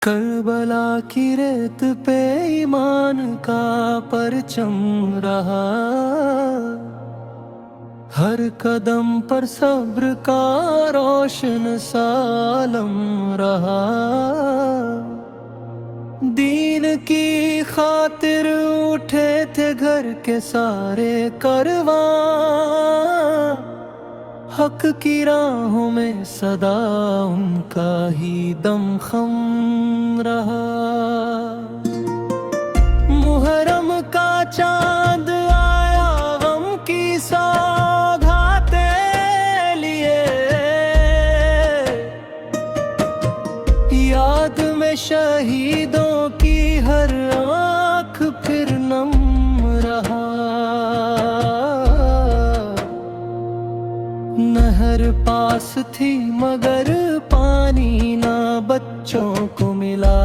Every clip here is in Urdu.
کربلا کی ریت پہ ایمان کا پرچم رہا، ہر قدم پر صبر کا روشن سالم رہا۔ دین کی خاطر اٹھے تھے گھر کے سارے کارواں، حق کی راہوں میں صدا ان کا ہی دم خم رہا۔ محرم کا چاند آیا غم کی سوغاتیں لیے، یاد میں شہیدوں کی ہر آنکھ پھر نم رہا۔ نہر پاس تھی مگر پانی نہ بچوں کو ملا،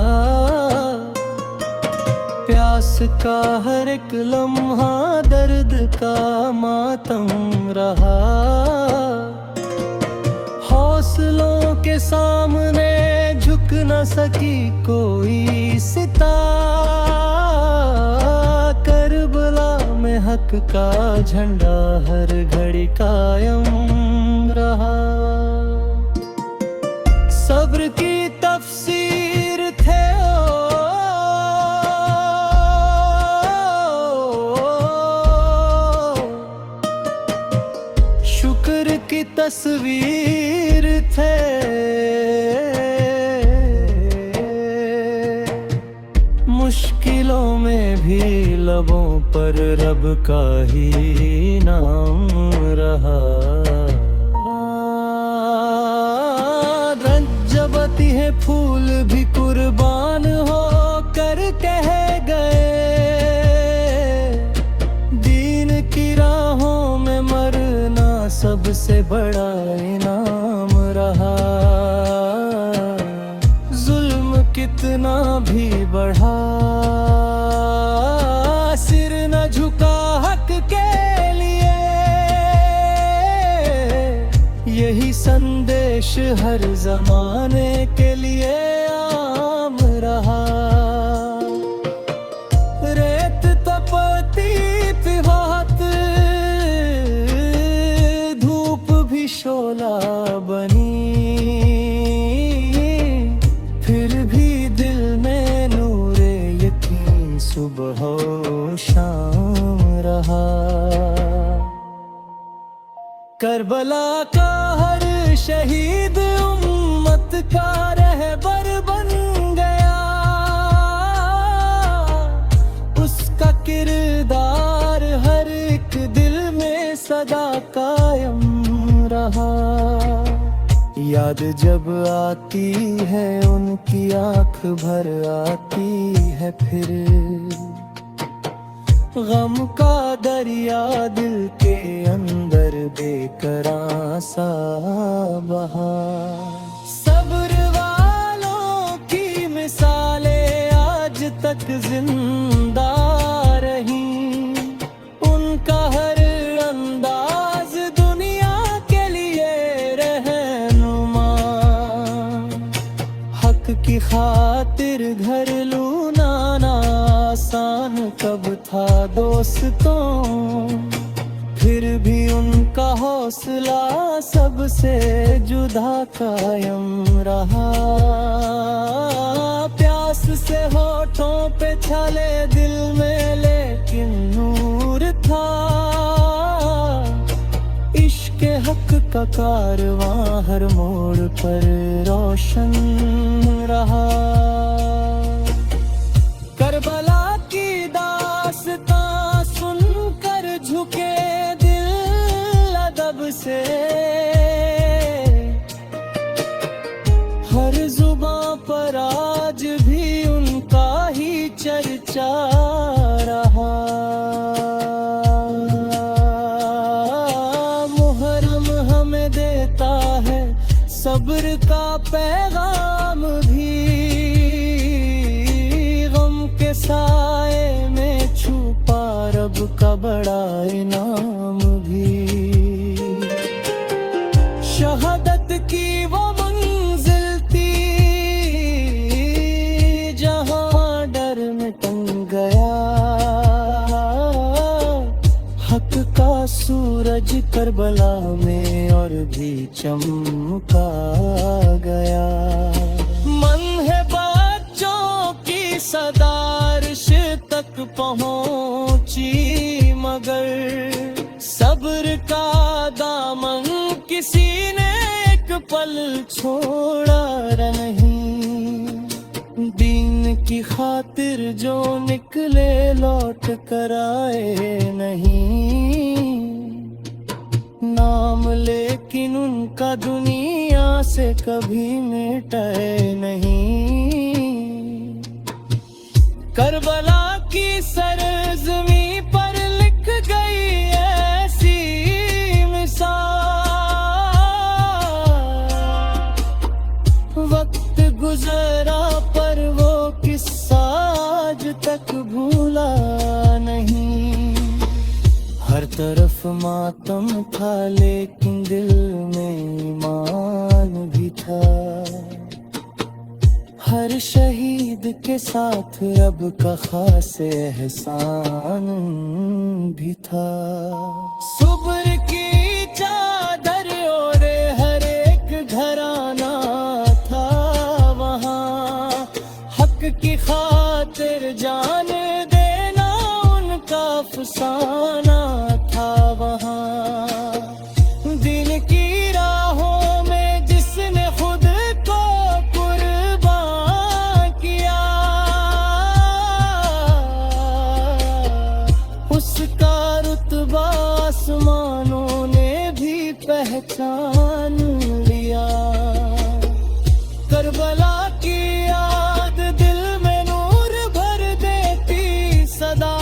پیاس کا ہر ایک لمحہ درد کا ماتم رہا۔ حوصلوں کے سامنے جھک نہ سکی کوئی ستارہ، کربلا میں حق کا جھنڈا ہر گھڑی قائم رہا۔ صبر کی تفسیر تھے شکر کی تصویر تھے، مشکلوں میں بھی لبوں پر رب کا ہی نام رہا۔ رنجبتی ہے پھول بھی قربان ہو کر کہہ گئے، دین کی راہوں میں مرنا سب سے بڑا انعام رہا۔ ظلم کتنا بھی بڑھا، سر نہ جھکا حق کے لیے، یہی سندیش ہر زمانے کے لیے عام رہا۔ ریت تپتی تھی بہت، دھوپ بھی شعلہ بنی، پھر بھی دل میں نور یقین صبح و شام رہا۔ کربلا کا ہر شہید امت کا رہبر بن گیا، اس کا کردار ہر ایک دل میں سدا قائم رہا۔ یاد جب آتی ہے ان کی آنکھ بھر آتی ہے، پھر غم کا دریا دل کے اندر بے قرار سا بہا۔ صبر والوں کی مثالیں آج تک زندہ رہیں، ان کا ہر انداز دنیا کے لیے رہنما۔ حق کی خاطر گھر لونا آسان کب تھا دوستوں، پھر بھی ان کا حوصلہ سب سے جدا قائم رہا۔ پیاس سے ہونٹوں پہ چھلے دل میں لیکن نور تھا، عشق حق کا کارواں ہر موڑ پر روشن رہا۔ کربلا کی داستاں سن کر جھکے دل ادب سے، ہر زباں پر آج بھی ان کا ہی چرچا رہا۔ محرم ہمیں دیتا ہے صبر کا پیغام بھی، سائے میں چھپا رب کا بڑا انعام بھی۔ شہادت کی وہ منزل تھی کربلا میں اور بھی چمکا گیا۔ من ہے بچوں کی صدارش تک پہنچی، مگر صبر کا دامن کسی نے ایک پل چھوڑا نہیں۔ دین کی خاطر جو نکلے لوٹ کر آئے نہیں، نام لیکن ان کا دنیا سے کبھی مٹے نہیں۔ کربلا کی سرزمین پر لکھ گئی ایسی مثال، وقت گزرا پر وہ قصہ آج تک بھولا نہیں۔ ہر طرف ماتم تھا لیکن دل میں ایمان بھی تھا، ہر شہید کے ساتھ رب کا خاص احسان بھی تھا۔ صبر کی چادر اوڑے ہر ایک گھرانہ تھا وہاں، حق کی خاطر جان دینا ان کا افسانہ تھا وہاں۔ دل کی راہوں میں جس نے خود کو قربان کیا، اس کا رتبہ آسمانوں نے بھی پہچان لیا۔ کربلا کی یاد دل میں نور بھر دیتی صدا،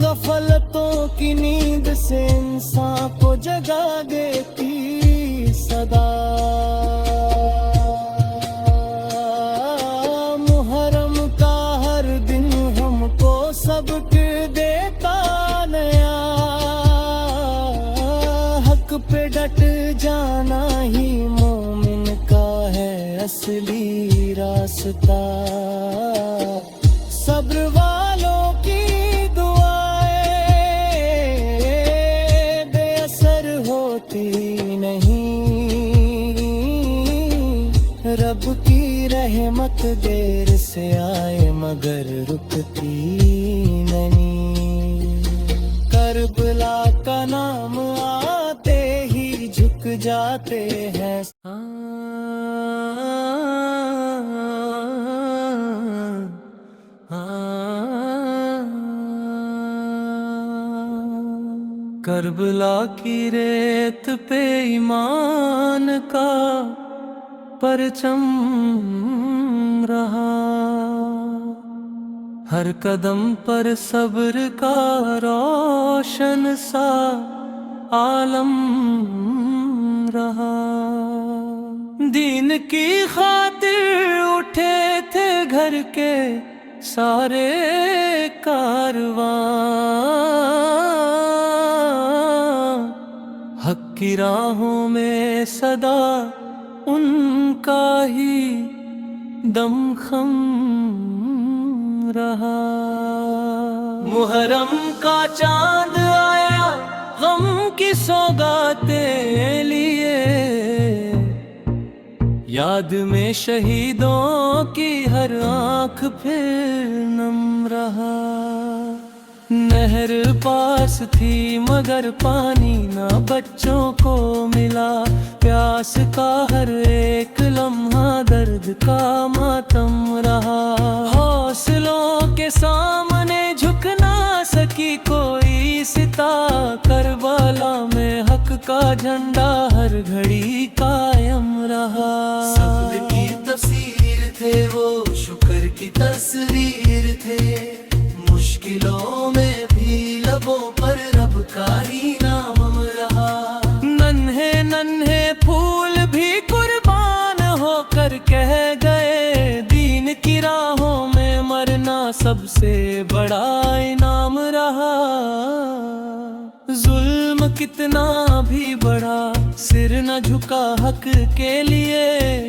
غفلتوں کی نیند سے انسان کو جگا دیتی صدا۔ محرم کا ہر دن ہم کو سبق دیتا نیا، حق پہ ڈٹ جانا ہی مومن کا ہے اصلی راستہ۔ صبر والوں کی رب کی رحمت دیر سے آئے مگر رکتی نہیں۔ کربلا کا نام آتے ہی جھک جاتے ہیں۔ کربلا کی ریت پہ ایمان کا پرچم رہا، ہر قدم پر صبر کا روشن سا عالم رہا۔ دین کی خاطر اٹھے تھے گھر کے سارے کارواں، حق کی راہوں میں صدا ان کا ہی دم خم رہا۔ محرم کا چاند آیا غم کی سوغاتیں لیے، یاد میں شہیدوں کی ہر آنکھ پھر نم رہا۔ نہر پاس تھی مگر پانی نہ بچوں کو ملا، پیاس کا ہر ایک لمحہ درد کا ماتم رہا۔ حوصلوں کے سامنے جھک نہ سکی کوئی ستا، کربلا میں حق کا جھنڈا ہر گھڑی قائم رہا۔ صبر کی تفسیر تھے وہ، شکر کی تصویر تھے، مشکلوں میں بھی لبوں پر رب کا ہی نام رہا۔ ننھے ننھے پھول بھی قربان ہو کر کہہ گئے، دین کی راہوں میں مرنا سب سے بڑا انعام رہا۔ ظلم کتنا بھی بڑا سر نہ جھکا حق کے لیے،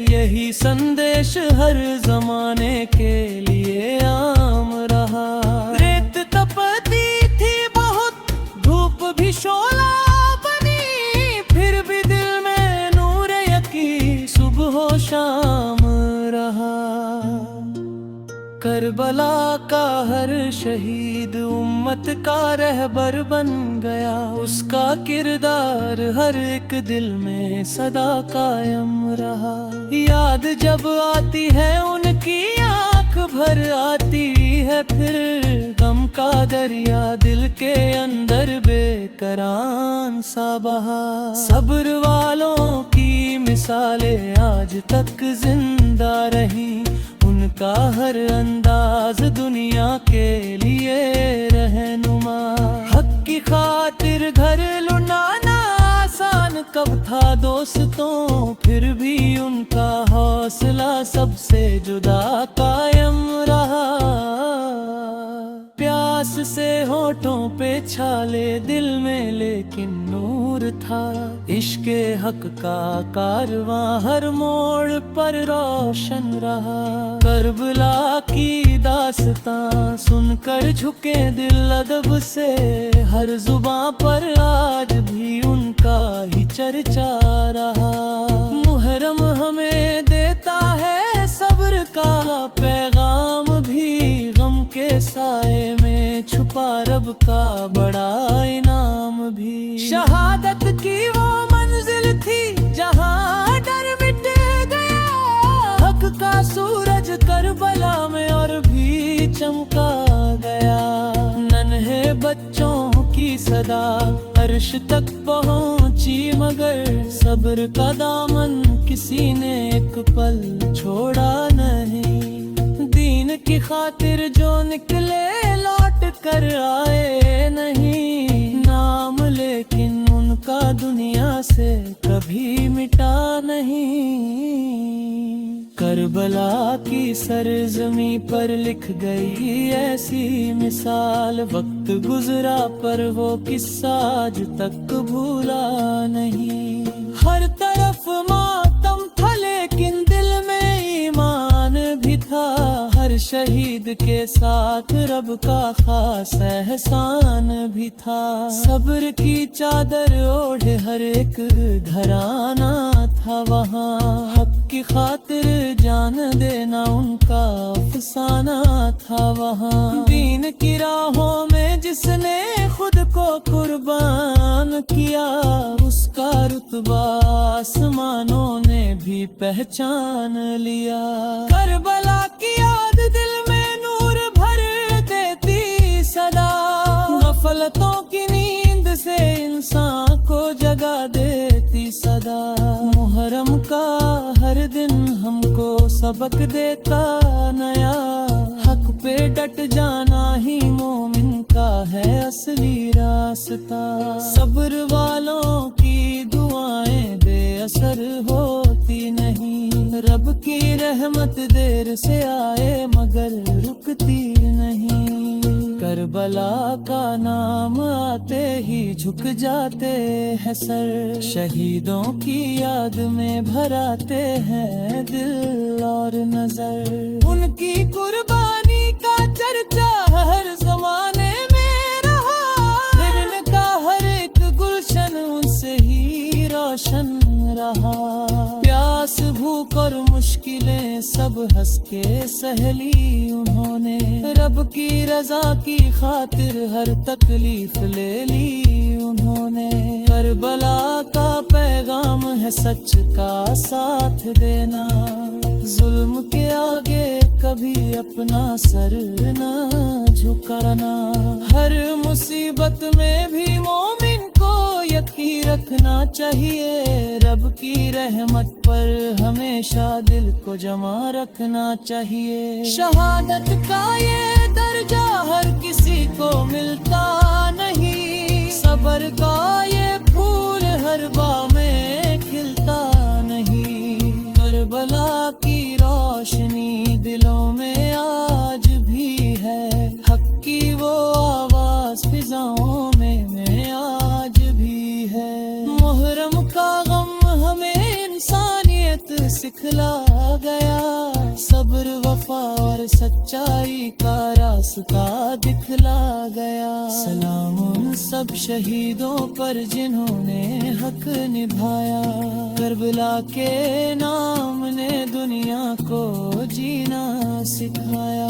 یہی سندیش ہر زمانے کے لیے عام رہا۔ ریت تپ کربلا کا ہر شہید امت کا رہبر بن گیا، اس کا کردار ہر ایک دل میں سدا قائم رہا۔ یاد جب آتی ہے ان کی آنکھ بھر آتی ہے، پھر غم کا دریا دل کے اندر بے کران سا بہا۔ صبر والوں کی مثالیں آج تک زندہ رہیں، ان کا ہر انداز دنیا کے لیے رہنما۔ حق کی خاطر گھر لٹانا آسان کب تھا دوستوں، پھر بھی ان کا حوصلہ سب سے جدا قائم رہا۔ پیاس سے ہونٹوں پہ چھالے دل میں لیکن نور تھا، عشق حق کا کارواں ہر موڑ پر روشن رہا۔ کربلا کی داستاں سن کر جھکے دل ادب سے، ہر زباں پر آج بھی ان کا ہی چرچا رہا۔ محرم ہمیں دیتا ہے صبر کا پیغام بھی، غم کے سائے میں چھپا رب کا بڑا انعام بھی۔ شہادت کی وہ منزل تھی جہاں ڈر مٹ گیا، حق کا سورج کربلا میں اور بھی چمکا گیا۔ ننھے بچوں کی صدا عرش تک پہنچی، مگر صبر کا دامن کسی نے ایک پل چھوڑا نہیں۔ دین کی خاطر جو نکلے لوٹ کر آئے نہیں، نام لیکن ان کا دنیا سے کبھی مٹا نہیں۔ کربلا کی سرزمیں پر لکھ گئی ایسی مثال، وقت گزرا پر وہ قصہ آج تک بھولا نہیں۔ ہر طرف ماتم تھا لیکن دل میں ایمان بھی تھا، ہر شہید کے ساتھ رب کا خاص احسان بھی تھا۔ صبر کی چادر اوڑھے ہر ایک گھرانہ تھا وہاں، حق کی خاطر جان دینا ان کا افسانہ تھا وہاں۔ دین کی راہوں میں جس نے خود کو قربان کیا، اس کا رتبہ آسمانوں نے بھی پہچان لیا۔ کربلا کی یاد دل میں نور بھر دیتی سدا، غفلتوں کی نیند سے انسان کو جگا دیتی صدا۔ محرم کا ہر دن ہم کو سبق دیتا نیا، حق پہ ڈٹ جانا ہی مومن کا ہے اصلی راستہ۔ صبر والوں کی دعائیں بے اثر ہوتی نہیں، رب کی رحمت دیر سے آئے مگر رکتی نہیں۔ کربلا کا نام آتے ہی جھک جاتے ہیں سر، شہیدوں کی یاد میں بھراتے ہیں دل اور نظر۔ ان کی قربانی کا چرچا ہر زمانے میں رہا، ہرن کا ہر ایک گلشن ان سے ہی روشن رہا۔ پیاس بھوک اور مشکلیں سب ہنس کے سہ لی انہوں نے، رب کی رضا کی خاطر ہر تکلیف لے لی انہوں نے۔ کربلا کا پیغام ہے سچ کا ساتھ دینا، ظلم کے آگے کبھی اپنا سر نہ جھکانا۔ ہر مصیبت میں بھی مومن کو یقین رکھنا چاہیے، رب کی رحمت پر ہمیشہ دل کو جمع رکھنا چاہیے۔ شہادت کا یہ درجہ ہر کسی کو ملتا نہیں، صبر کا یہ پھول ہر باغ میں کھلتا نہیں۔ کربلا کی روشنی دلوں میں آج بھی ہے، حق کی وہ آواز فضاؤں میں آج بھی ہے۔ محرم کا غم ہمیں انسانیت سکھلا گیا، صبر وفا اور سچائی کا راستہ دکھلا گیا۔ سلام ان سب شہیدوں پر جنہوں نے حق نبھایا، کربلا کے نام نے دنیا کو جینا سکھایا۔